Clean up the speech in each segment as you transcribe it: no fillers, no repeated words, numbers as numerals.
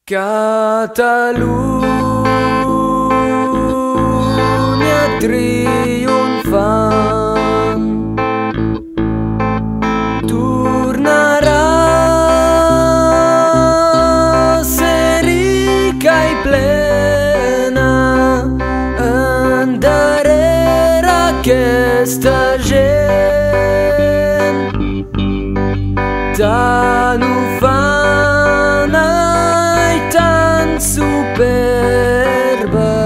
Catalunya triomfant tornarà a ser rica i plena endarrere aquesta gent tan ufana i tan superba.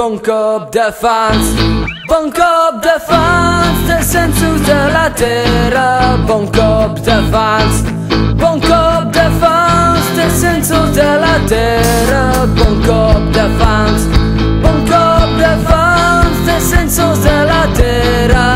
Bon cop de fans descensos de la terra. Bon cop de fans descensos de la terra. Bon cop de fans descensos de la terra.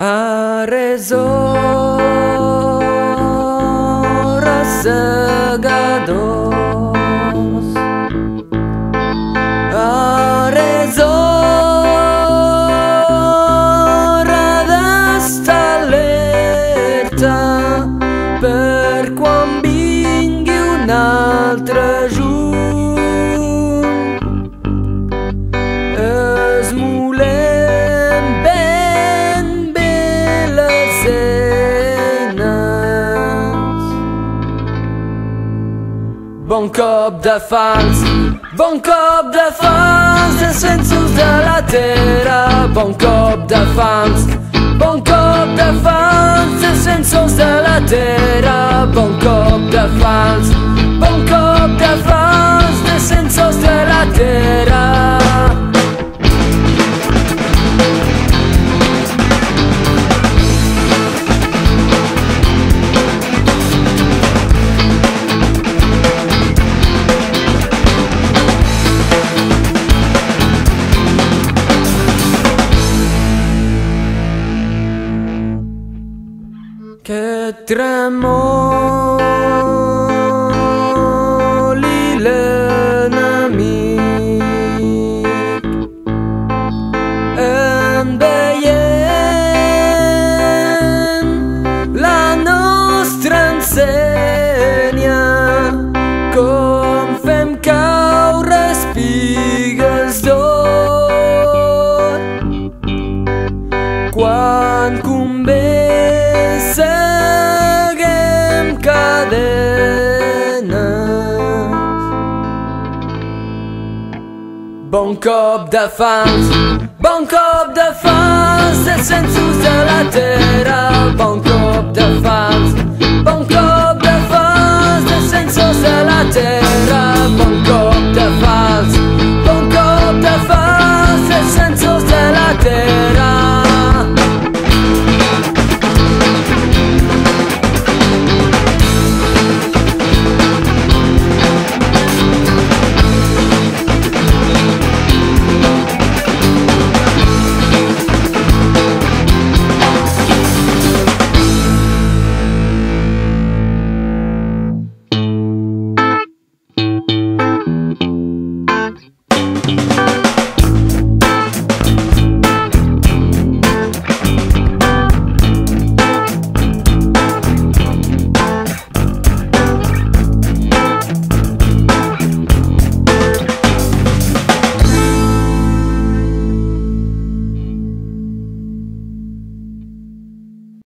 Ares hores segadors, ares hora d'estar alerta per quan vingui un altre juny. Esmolem ben bé les eines. Bon cop de fans descensos de la terra. Bon cop de fans descensos de la terra. Bon cop de fans descensos de la terra. Que tremoli l'enemic en veient la nostra ensenya, com fem caure espigues d'or quan convé. Seguem cadenes. Bon cop de fans descensos de la terra. Bon cop de fans descensos de la terra. Bon cop de fans descensos de la terra.